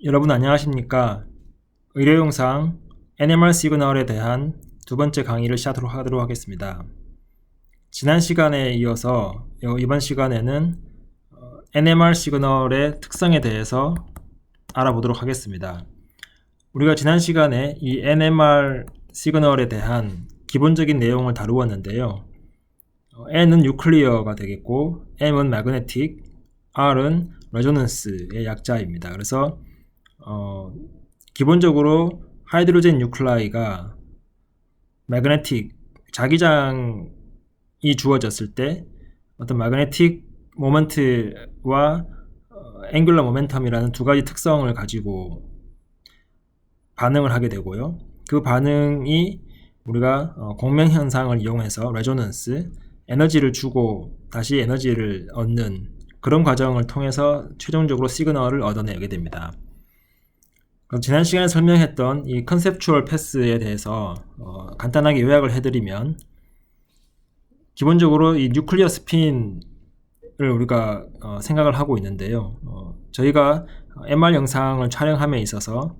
여러분 안녕하십니까? 의료용상 NMR 시그널에 대한 두 번째 강의를 시작하도록 하겠습니다. 지난 시간에 이어서 이번 시간에는 NMR 시그널의 특성에 대해서 알아보도록 하겠습니다. 우리가 지난 시간에 이 NMR 시그널에 대한 기본적인 내용을 다루었는데요. N은 뉴클리어가 되겠고 M은 매그네틱, R은 레조넌스의 약자입니다. 그래서 기본적으로 하이드로젠 뉴클라이가 매그네틱 자기장이 주어졌을 때 어떤 매그네틱 모먼트와 앵귤러 모멘텀이라는 두 가지 특성을 가지고 반응을 하게 되고요. 그 반응이 우리가 공명 현상을 이용해서 레조넌스, 에너지를 주고 다시 에너지를 얻는 그런 과정을 통해서 최종적으로 시그널을 얻어내게 됩니다. 지난 시간에 설명했던 이 컨셉추얼 패스에 대해서 간단하게 요약을 해드리면, 기본적으로 이 뉴클리어 스핀을 우리가 생각을 하고 있는데요. 저희가 MR 영상을 촬영함에 있어서,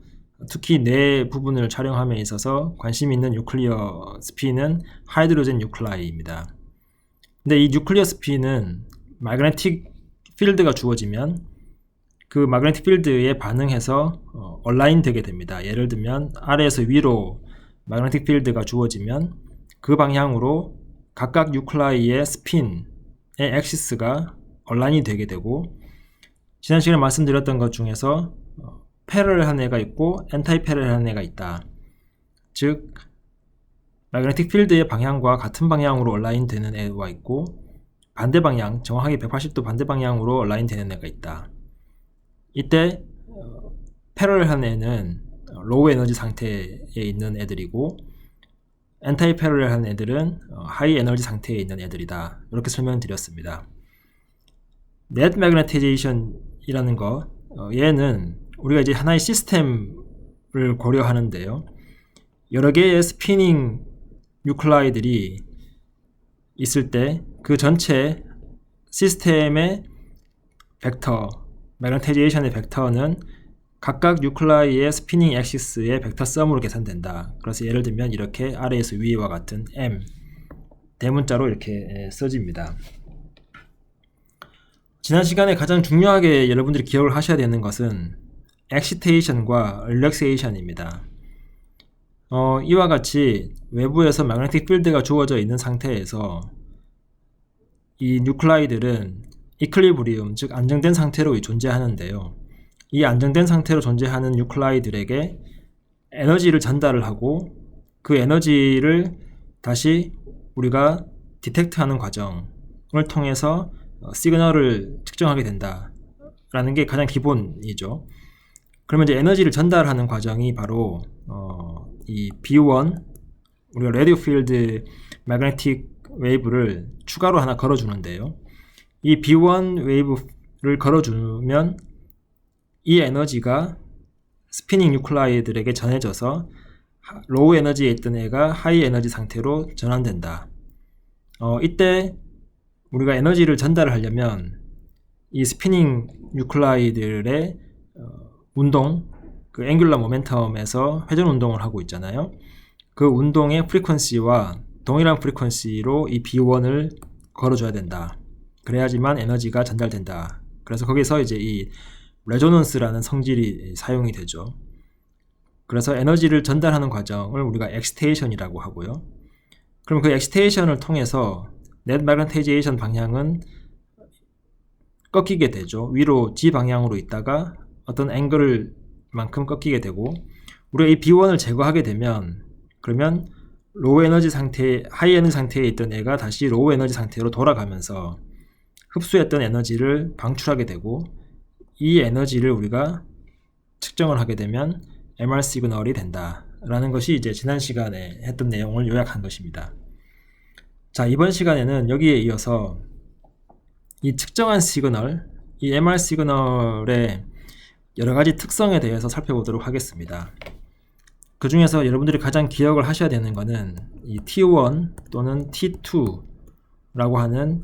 특히 뇌 부분을 촬영함에 있어서 관심 있는 뉴클리어 스핀은 하이드로젠 뉴클라이입니다. 근데 이 뉴클리어 스핀은 매그네틱 필드가 주어지면 그 매그네틱 필드에 반응해서 얼라인 되게 됩니다. 예를 들면 아래에서 위로 매그네틱 필드가 주어지면 그 방향으로 각각 뉴클라이의 스핀의 액시스가 얼라인이 되게 되고, 지난 시간에 말씀드렸던 것 중에서 패러렐한 애가 있고 엔타이 패러렐한 애가 있다. 즉 매그네틱 필드의 방향과 같은 방향으로 얼라인 되는 애가 있고, 반대 방향, 정확하게 180도 반대 방향으로 얼라인 되는 애가 있다. 이때 패러렐한 애는 로우 에너지 상태에 있는 애들이고, 엔타이 패러렐한 애들은 하이 에너지 상태에 있는 애들이다. 이렇게 설명드렸습니다. 넷 매그네타이제이션이라는 거, 얘는 우리가 이제 하나의 시스템을 고려하는데요. 여러 개의 스피닝 뉴클라이들이 있을 때 그 전체 시스템의 벡터, 매그네타이제이션의 벡터는 각각 뉴클라이의 스피닝 액시스의 벡터 썸으로 계산된다. 그래서 예를 들면 이렇게 아래에서 위와 같은 M 대문자로 이렇게 써집니다. 지난 시간에 가장 중요하게 여러분들이 기억을 하셔야 되는 것은 엑시테이션과 릴렉세이션입니다. 이와 같이 외부에서 매그네틱 필드가 주어져 있는 상태에서 이 뉴클라이들은 이퀄리브리움, 즉 안정된 상태로 존재하는데요. 이 안정된 상태로 존재하는 뉴클라이들에게 에너지를 전달을 하고, 그 에너지를 다시 우리가 디텍트하는 과정을 통해서 시그널을 측정하게 된다라는 게 가장 기본이죠. 그러면 이제 에너지를 전달하는 과정이 바로 이 B1, 우리가 라디오 필드 매그네틱 웨이브를 추가로 하나 걸어주는데요. 이 B1 웨이브를 걸어주면 이 에너지가 스피닝 뉴클라이들에게 전해져서 로우 에너지에 있던 애가 하이 에너지 상태로 전환된다. 이때 우리가 에너지를 전달을 하려면 이 스피닝 뉴클라이들의 운동, 그 앵귤러 모멘텀에서 회전 운동을 하고 있잖아요. 그 운동의 프리퀀시와 동일한 프리퀀시로 이 B1을 걸어줘야 된다. 그래야지만 에너지가 전달된다. 그래서 거기서 이제 이 레조넌스라는 성질이 사용이 되죠. 그래서 에너지를 전달하는 과정을 우리가 엑시테이션이라고 하고요. 그럼 그 엑시테이션을 통해서 넷 매그네타이제이션 방향은 꺾이게 되죠. 위로 G 방향으로 있다가 어떤 앵글을 만큼 꺾이게 되고, 우리가 이 B1을 제거하게 되면, 그러면 로우 에너지 상태, 하이 에너지 상태에 있던 애가 다시 로우 에너지 상태로 돌아가면서 흡수했던 에너지를 방출하게 되고, 이 에너지를 우리가 측정을 하게 되면 MR 시그널이 된다 라는 것이 이제 지난 시간에 했던 내용을 요약한 것입니다. 자, 이번 시간에는 여기에 이어서 이 측정한 시그널, 이 MR 시그널의 여러가지 특성에 대해서 살펴보도록 하겠습니다. 그 중에서 여러분들이 가장 기억을 하셔야 되는 것은 이 T1 또는 T2라고 하는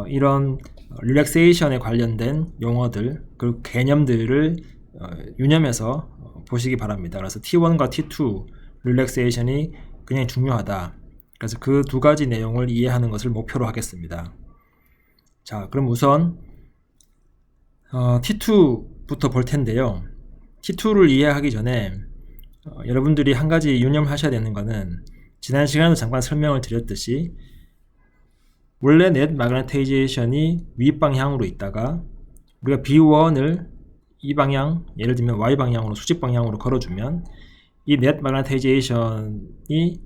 이런 릴렉세이션에 관련된 용어들, 그 개념들을 유념해서 보시기 바랍니다. 그래서 T1과 T2 릴렉세이션이 굉장히 중요하다. 그래서 그 두 가지 내용을 이해하는 것을 목표로 하겠습니다. 자, 그럼 우선 T2부터 볼 텐데요. T2를 이해하기 전에 여러분들이 한 가지 유념하셔야 되는 것은 지난 시간에도 잠깐 설명을 드렸듯이 원래 넷 마그네타이제이션이 윗방향으로 있다가 우리가 B1을 이 방향, 예를 들면 Y 방향으로 수직 방향으로 걸어주면 이 넷 마그네타이제이션이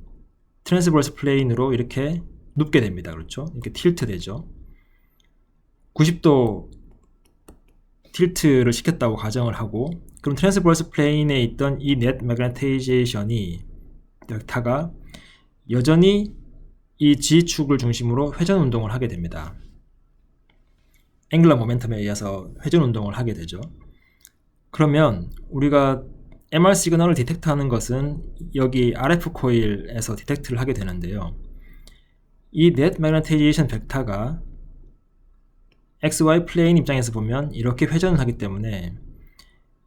트랜스버스 플레인으로 이렇게 눕게 됩니다. 그렇죠? 이렇게 틸트 되죠. 90도 틸트를 시켰다고 가정을 하고, 그럼 트랜스버스 플레인에 있던 이 넷 마그네타이제이션이 델타가 여전히 이 G축을 중심으로 회전 운동을 하게 됩니다. 앵글러 모멘텀에 의해서 회전 운동을 하게 되죠. 그러면 우리가 MR 시그널을 디텍트하는 것은 여기 RF 코일에서 디텍트를 하게 되는데요. 이 넷 마그네타이제이션 벡터가 XY 플레인 입장에서 보면 이렇게 회전을 하기 때문에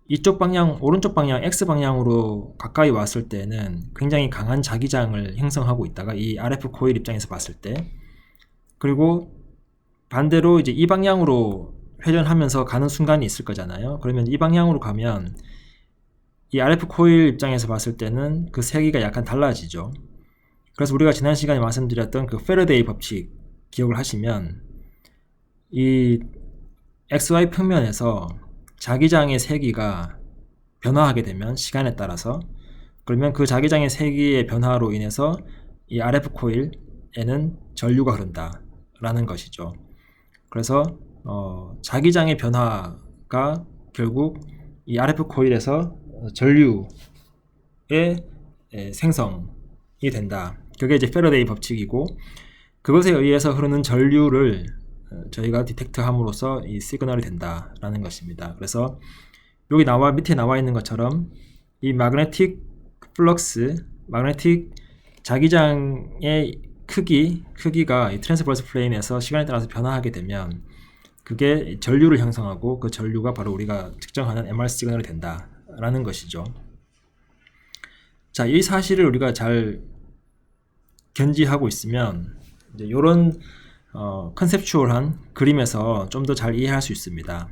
이쪽 방향, 오른쪽 방향 X 방향으로 가까이 왔을 때는 굉장히 강한 자기장을 형성하고 있다가 이 RF 코일 입장에서 봤을 때, 그리고 반대로 이제 이 방향으로 회전하면서 가는 순간이 있을 거잖아요. 그러면 이 방향으로 가면 이 RF 코일 입장에서 봤을 때는 그 세기가 약간 달라지죠. 그래서 우리가 지난 시간에 말씀드렸던 그 페러데이 법칙 기억을 하시면 이 XY 평면에서 자기장의 세기가 변화하게 되면 시간에 따라서, 그러면 그 자기장의 세기의 변화로 인해서 이 RF 코일에는 전류가 흐른다 라는 것이죠. 그래서 자기장의 변화가 결국 이 RF 코일에서 전류의 생성이 된다. 그게 이제 페러데이 법칙이고, 그것에 의해서 흐르는 전류를 저희가 디텍트 함으로써 이 시그널이 된다라는 것입니다. 그래서 여기 밑에 나와 있는 것처럼 이 마그네틱 플럭스, 마그네틱 자기장의 크기가 이 트랜스버스 플레인에서 시간에 따라서 변화하게 되면 그게 전류를 형성하고 그 전류가 바로 우리가 측정하는 MR 시그널이 된다라는 것이죠. 자, 이 사실을 우리가 잘 견지하고 있으면 이제 이런 컨셉추얼한 그림에서 좀 더 잘 이해할 수 있습니다.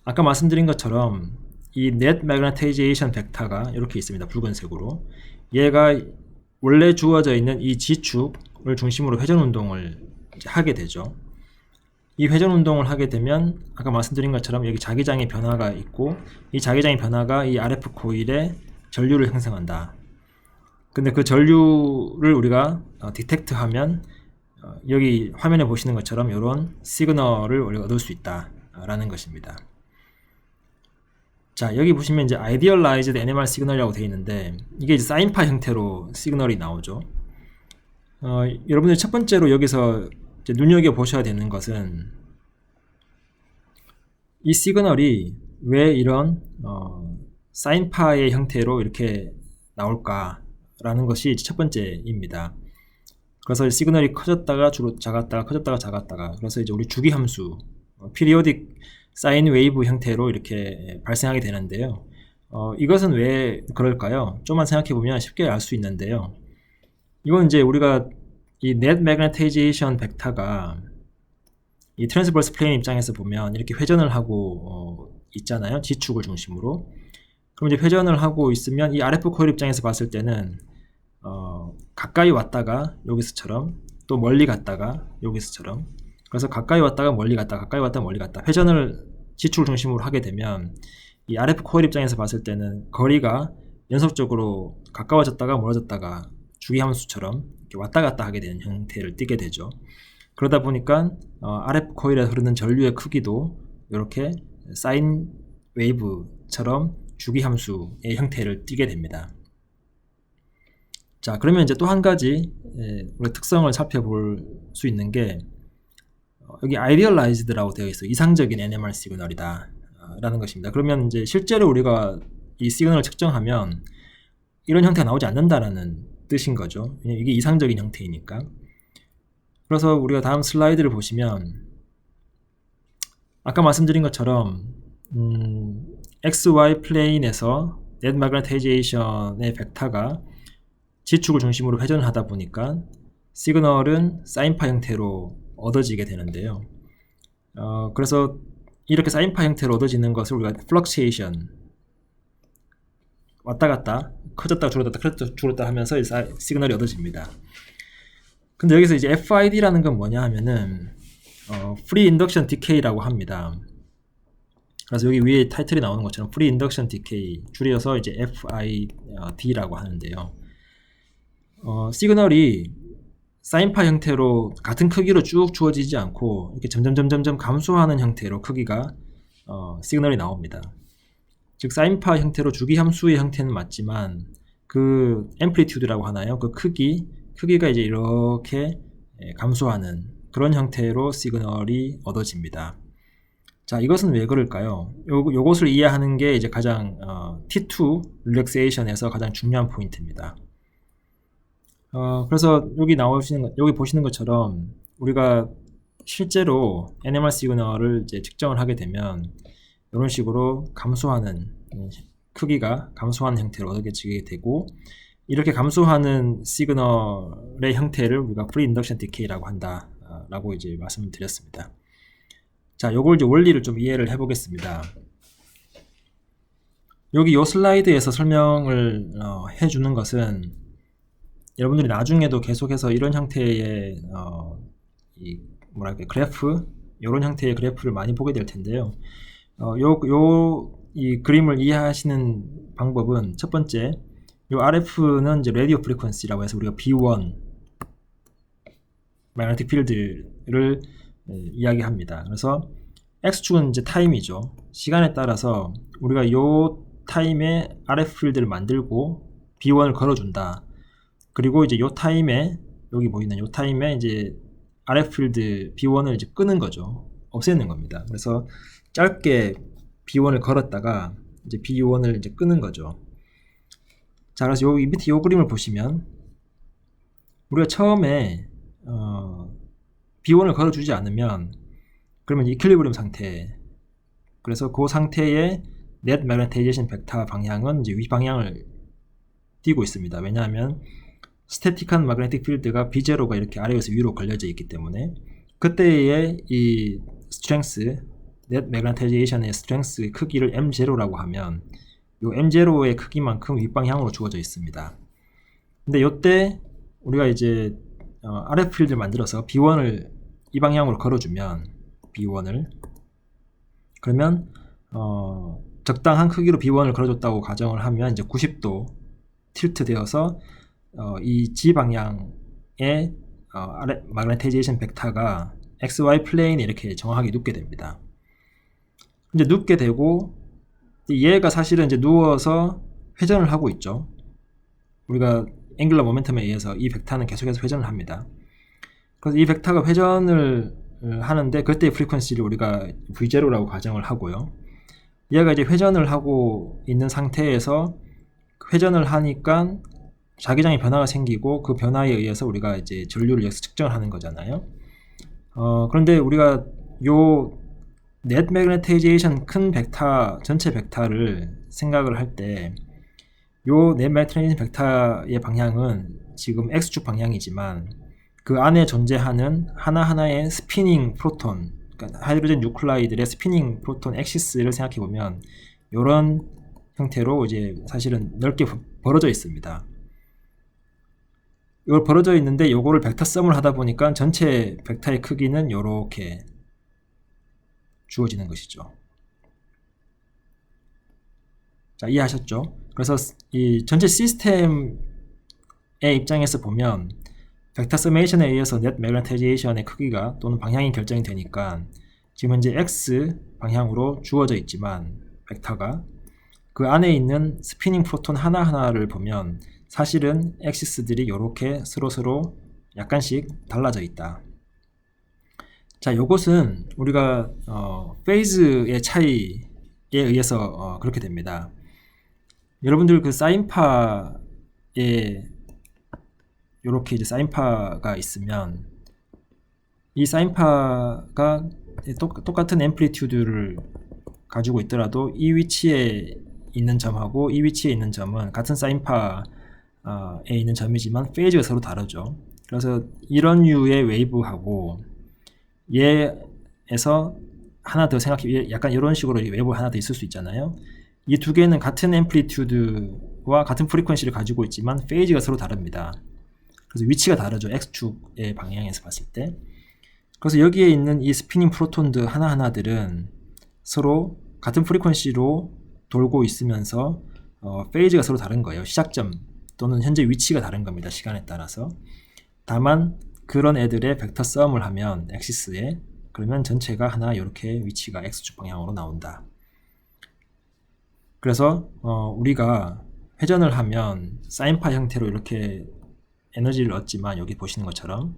아까 말씀드린 것처럼 이 넷 마그네타이제이션 벡터가 이렇게 있습니다. 붉은색으로. 얘가 원래 주어져 있는 이 G축을 중심으로 회전 운동을 하게 되죠. 이 회전 운동을 하게 되면 아까 말씀드린 것처럼 여기 자기장의 변화가 있고, 이 자기장의 변화가 이 RF 코일에 전류를 형성한다. 근데 그 전류를 우리가 디텍트 하면 여기 화면에 보시는 것처럼 이런 시그널을 우리가 얻을 수 있다라는 것입니다. 자, 여기 보시면 이제 Idealized NMR 시그널이라고 되어 있는데 이게 이제 사인파 형태로 시그널이 나오죠. 여러분들 첫 번째로 여기서 이제 눈여겨 보셔야 되는 것은 이 시그널이 왜 이런 사인파의 형태로 이렇게 나올까라는 것이 첫 번째입니다. 그래서 시그널이 커졌다가 주로 작았다가 커졌다가 작았다가, 그래서 이제 우리 주기함수 피리오딕 사인 웨이브 형태로 이렇게 발생하게 되는데요. 이것은 왜 그럴까요? 좀만 생각해 보면 쉽게 알 수 있는데요. 이건 이제 우리가 이 넷 마그네타이제이션 벡터가 이 트랜스버스 플레인 입장에서 보면 이렇게 회전을 하고 있잖아요. G축을 중심으로. 그럼 이제 회전을 하고 있으면 이 RF 코일 입장에서 봤을 때는 가까이 왔다가 여기서처럼, 또 멀리 갔다가 여기서처럼, 그래서 가까이 왔다가 멀리 갔다, 가까이 왔다가 멀리 갔다 회전을 G축을 중심으로 하게 되면 이 RF 코일 입장에서 봤을 때는 거리가 연속적으로 가까워졌다가 멀어졌다가 주기함수처럼 이렇게 왔다 갔다 하게 되는 형태를 띠게 되죠. 그러다 보니까 RF 코일에 흐르는 전류의 크기도 이렇게 사인 웨이브처럼 주기함수의 형태를 띠게 됩니다. 자, 그러면 이제 또 한 가지 우리 특성을 살펴볼 수 있는 게 여기 idealized라고 되어 있어요. 이상적인 NMR 시그널이다 라는 것입니다. 그러면 이제 실제로 우리가 이 시그널을 측정하면 이런 형태가 나오지 않는다라는 뜻인 거죠. 이게 이상적인 형태이니까. 그래서 우리가 다음 슬라이드를 보시면 아까 말씀드린 것처럼 XY 플레인에서 net magnetization의 벡터가 지축을 중심으로 회전을 하다 보니까 시그널은 사인파 형태로 얻어지게 되는데요. 그래서 이렇게 사인파 형태로 얻어지는 것을 우리가 fluctuation, 왔다 갔다 커졌다 줄었다 커졌다 줄었다 하면서 시그널이 얻어집니다. 근데 여기서 이제 FID라는 건 뭐냐 하면은 Free Induction Decay라고 합니다. 그래서 여기 위에 타이틀이 나오는 것처럼 Free Induction Decay 줄여서 이제 FID라고 하는데요. 시그널이 사인파 형태로 같은 크기로 쭉 주어지지 않고 이렇게 점점 감소하는 형태로 크기가 시그널이 나옵니다. 즉 사인파 형태로 주기함수의 형태는 맞지만 그 앰플리튜드라고 하나요? 그 크기가 이제 이렇게 감소하는 그런 형태로 시그널이 얻어집니다. 자, 이것은 왜 그럴까요? 요것을 이해하는 게 이제 가장 T2 릴렉세이션에서 가장 중요한 포인트입니다. 그래서 여기 보시는 것처럼 우리가 실제로 NMR 시그널을 이제 측정을 하게 되면 이런 식으로 감소하는 크기가 감소하는 형태로 얻어지게 되고, 이렇게 감소하는 시그널의 형태를 우리가 Free Induction Decay라고 한다라고 이제 말씀을 드렸습니다. 자, 요걸 이제 원리를 좀 이해를 해보겠습니다. 여기 요 슬라이드에서 설명을 해주는 것은 여러분들이 나중에도 계속해서 이런 형태의 그래프, 이런 형태의 그래프를 많이 보게 될 텐데요. 이 그림을 이해하시는 방법은 첫 번째, 요 RF는 이제 라디오 프리퀀시라고 해서 우리가 B1 magnetic field를 이야기합니다. 그래서 X축은 이제 타임이죠. 시간에 따라서 우리가 요 타임에 RF 필드를 만들고 B1을 걸어준다. 그리고 이제 요 타임에, 여기 보이는 요 타임에 이제 RF 필드 B1을 이제 끄는 거죠. 없애는 겁니다. 그래서 짧게 B1을 걸었다가 이제 B1을 이제 끄는 거죠. 자, 그래서 여기 밑에 요 그림을 보시면 우리가 처음에 B1을 걸어주지 않으면 그러면 이퀄리브리엄 상태, 그래서 그 상태의 net magnetization 벡터 방향은 이제 위 방향을 띄고 있습니다. 왜냐하면 스태틱한 magnetic field가 B0가 이렇게 아래에서 위로 걸려져 있기 때문에 그때의 이 strength, net magnetization의 strength의 크기를 M0라고 하면 이 M0의 크기만큼 윗방향으로 주어져 있습니다. 근데 이때 우리가 이제 RF 필드를 만들어서 B1을 이 방향으로 걸어주면 B1을 그러면 적당한 크기로 B1을 걸어줬다고 가정을 하면 이제 90도 틸트 되어서 이 G 방향의 마그네타이제이션 벡터가 XY 플레인에 이렇게 정확하게 눕게 됩니다. 이제 눕게 되고 얘가 사실은 이제 누워서 회전을 하고 있죠. 우리가 앵귤러 모멘텀에 의해서 이 벡터는 계속해서 회전을 합니다. 그래서 이 벡터가 회전을 하는데 그때의 프리퀀시를 우리가 V0라고 가정을 하고요. 얘가 이제 회전을 하고 있는 상태에서 회전을 하니까 자기장의 변화가 생기고 그 변화에 의해서 우리가 이제 전류를 여기서 측정을 하는 거잖아요. 그런데 우리가 요 net magnetization 큰 벡터, 전체 벡터를 생각을 할 때 요 net magnetization 벡터의 방향은 지금 X축 방향이지만 그 안에 존재하는 하나하나의 스피닝 프로톤, 그러니까 하이드로젠 뉴클라이드의 스피닝 프로톤 엑시스를 생각해 보면 이런 형태로 이제 사실은 넓게 벌어져 있습니다. 이걸 벌어져 있는데 요거를 벡터 썸을 하다 보니까 전체 벡터의 크기는 요렇게 주어지는 것이죠. 자, 이해하셨죠? 그래서 이 전체 시스템의 입장에서 보면 벡터 서메이션에 의해서 net magnetization의 크기가 또는 방향이 결정이 되니까 지금 현재 X 방향으로 주어져 있지만 벡터가 그 안에 있는 스피닝 프로톤 하나하나를 보면 사실은 엑시스들이 이렇게 서로 약간씩 달라져 있다. 자, 요것은 우리가 페이즈의 차이에 의해서 그렇게 됩니다. 여러분들 그 사인파에 요렇게 이제 사인파가 있으면 이 사인파가 똑같은 앰플리튜드를 가지고 있더라도 이 위치에 있는 점하고 이 위치에 있는 점은 같은 사인파에 있는 점이지만 페이즈가 서로 다르죠. 그래서 이런 류의 웨이브하고 얘에서 하나 더 생각해, 약간 이런 식으로 웨이브 하나 더 있을 수 있잖아요. 이 두 개는 같은 앰플리튜드와 같은 프리퀀시를 가지고 있지만 페이즈가 서로 다릅니다. 그래서 위치가 다르죠. X축의 방향에서 봤을 때. 그래서 여기에 있는 이 스피닝 프로톤들 하나하나들은 서로 같은 프리퀀시로 돌고 있으면서 페이즈가 서로 다른 거예요. 시작점 또는 현재 위치가 다른 겁니다. 시간에 따라서. 다만 그런 애들의 벡터 썸을 하면 엑시스에, 그러면 전체가 하나 이렇게 위치가 X축 방향으로 나온다. 그래서 우리가 회전을 하면 사인파 형태로 이렇게 에너지를 얻지만, 여기 보시는 것처럼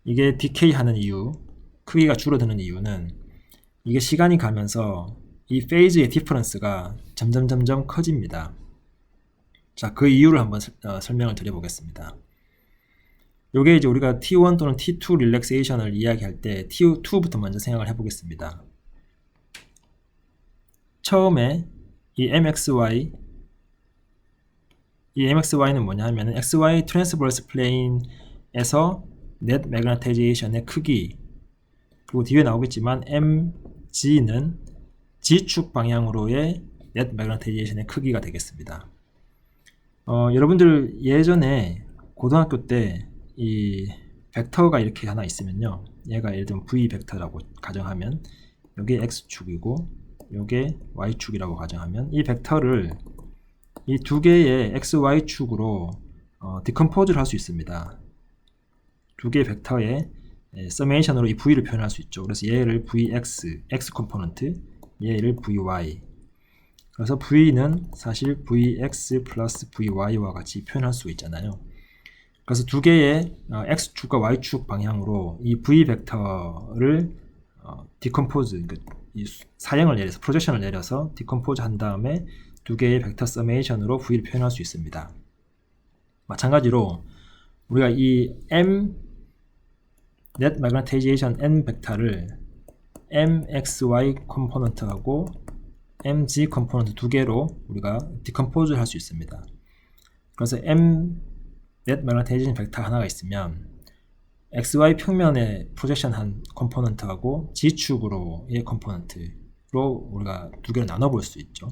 이게 디케이 하는 이유, 크기가 줄어드는 이유는 이게 시간이 가면서 이 페이즈의 디퍼런스가 점점 커집니다. 자, 그 이유를 한번 설명을 드려보겠습니다. 요게 이제 우리가 T1 또는 T2 릴렉세이션을 이야기할 때 T2부터 먼저 생각을 해보겠습니다. 처음에 이 MXY는 뭐냐 하면은 XY 트랜스버스 플레인에서 넷 매그네타이제이션의 크기, 그리고 뒤에 나오겠지만 MG는 G축 방향으로의 넷 매그네타이제이션의 크기가 되겠습니다. 여러분들 예전에 고등학교 때 이 벡터가 이렇게 하나 있으면요, 얘가 예를 들면 V 벡터라고 가정하면 여기 X축이고 요게 Y축이라고 가정하면 이 벡터를 이 두 개의 XY축으로 디컴포즈를 할 수 있습니다. 두 개의 벡터의 서메이션으로 이 V를 표현할 수 있죠. 그래서 얘를 VX, X 컴포넌트, 얘를 VY. 그래서 V는 사실 VX 플러스 VY와 같이 표현할 수 있잖아요. 그래서 두 개의 X축과 Y축 방향으로 이 V 벡터를 디컴포즈, 그러니까 이 사형을 내려서, 프로젝션을 내려서 디컴포즈 한 다음에 두 개의 벡터 서메이션으로 V를 표현할 수 있습니다. 마찬가지로 우리가 이 M net magnetization N 벡터를 MXY 컴포넌트하고 MG 컴포넌트 두 개로 우리가 디컴포즈를 할 수 있습니다. 그래서 M net magnetization 벡터 하나가 있으면 XY 평면에 프로젝션한 컴포넌트하고 G축으로의 컴포넌트로 우리가 두 개를 나눠볼 수 있죠.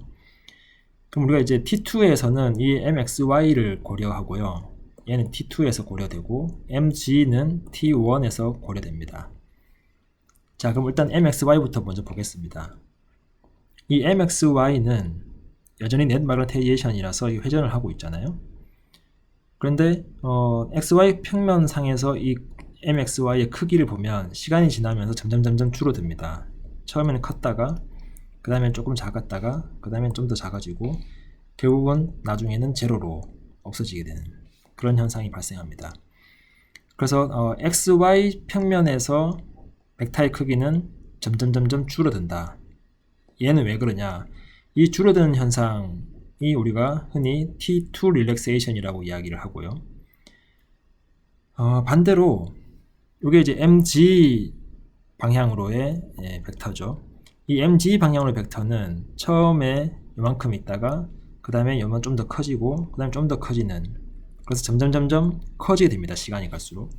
그럼 우리가 이제 T2에서는 이 MXY를 고려하고요, 얘는 T2에서 고려되고 MG는 T1에서 고려됩니다. 자, 그럼 일단 MXY부터 먼저 보겠습니다. 이 MXY는 여전히 넷 매그네타이제이션이라서 회전을 하고 있잖아요. 그런데 XY 평면상에서 이 MXY의 크기를 보면 시간이 지나면서 점점 줄어듭니다. 처음에는 컸다가 그 다음엔 조금 작았다가 그 다음엔 좀 더 작아지고 결국은 나중에는 제로로 없어지게 되는 그런 현상이 발생합니다. 그래서 XY 평면에서 벡터의 크기는 점점 줄어든다. 얘는 왜 그러냐? 이 줄어드는 현상이 우리가 흔히 T2 릴렉세이션이라고 이야기를 하고요. 반대로 이게 이제 MG 방향으로의 벡터죠. 이 MG 방향으로의 벡터는 처음에 이만큼 있다가 그 다음에 요만 좀 더 커지고 그 다음에 좀 더 커지는, 그래서 점점 커지게 됩니다. 시간이 갈수록.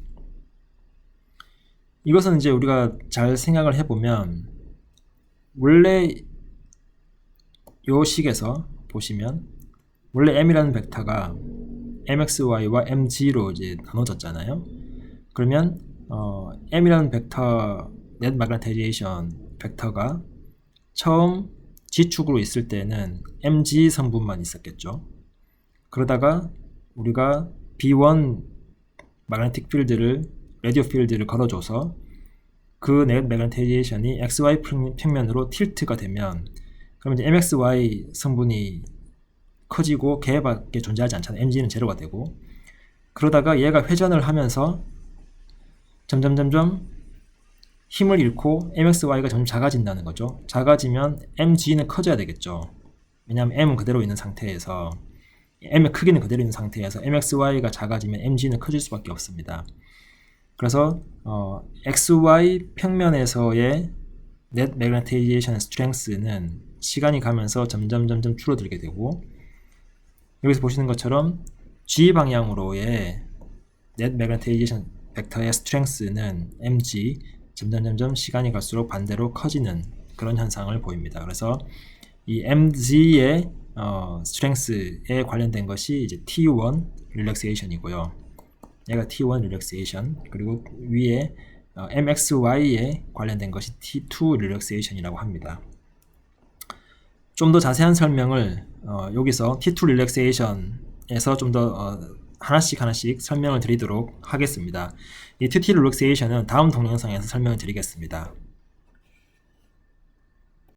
이것은 이제 우리가 잘 생각을 해보면 원래 요 식에서 보시면 원래 M이라는 벡터가 MXY와 MG로 이제 나눠졌잖아요. 그러면 M이라는 벡터 net magnetization 벡터가 처음 G축으로 있을 때는 MG 성분만 있었겠죠. 그러다가 우리가 B1 magnetic field를, 라디오 필드를 걸어줘서 그 net magnetization이 XY 평면으로 틸트가 되면 그러면 이제 MXY 성분이 커지고 걔밖에 존재하지 않잖아요. MG는 제로가 되고, 그러다가 얘가 회전을 하면서 점점 힘을 잃고 MXY가 점점 작아진다는 거죠. 작아지면 MG는 커져야 되겠죠. 왜냐하면 M은 그대로 있는 상태에서, M의 크기는 그대로 있는 상태에서 MXY가 작아지면 MG는 커질 수밖에 없습니다. 그래서 XY 평면에서의 net magnetization strength는 시간이 가면서 점점 줄어들게 되고, 여기서 보시는 것처럼 G 방향으로의 net magnetization 벡터의 strength는 mg 점점 시간이 갈수록 반대로 커지는 그런 현상을 보입니다. 그래서 이 mg의 strength에 관련된 것이 이제 T1 relaxation이고요. 얘가 T1 relaxation, 그리고 위에 mxy에 관련된 것이 T2 relaxation이라고 합니다. 좀 더 자세한 설명을 여기서 T2 relaxation에서 좀 더 하나씩 설명을 드리도록 하겠습니다. 이 T2 relaxation은 다음 동영상에서 설명을 드리겠습니다.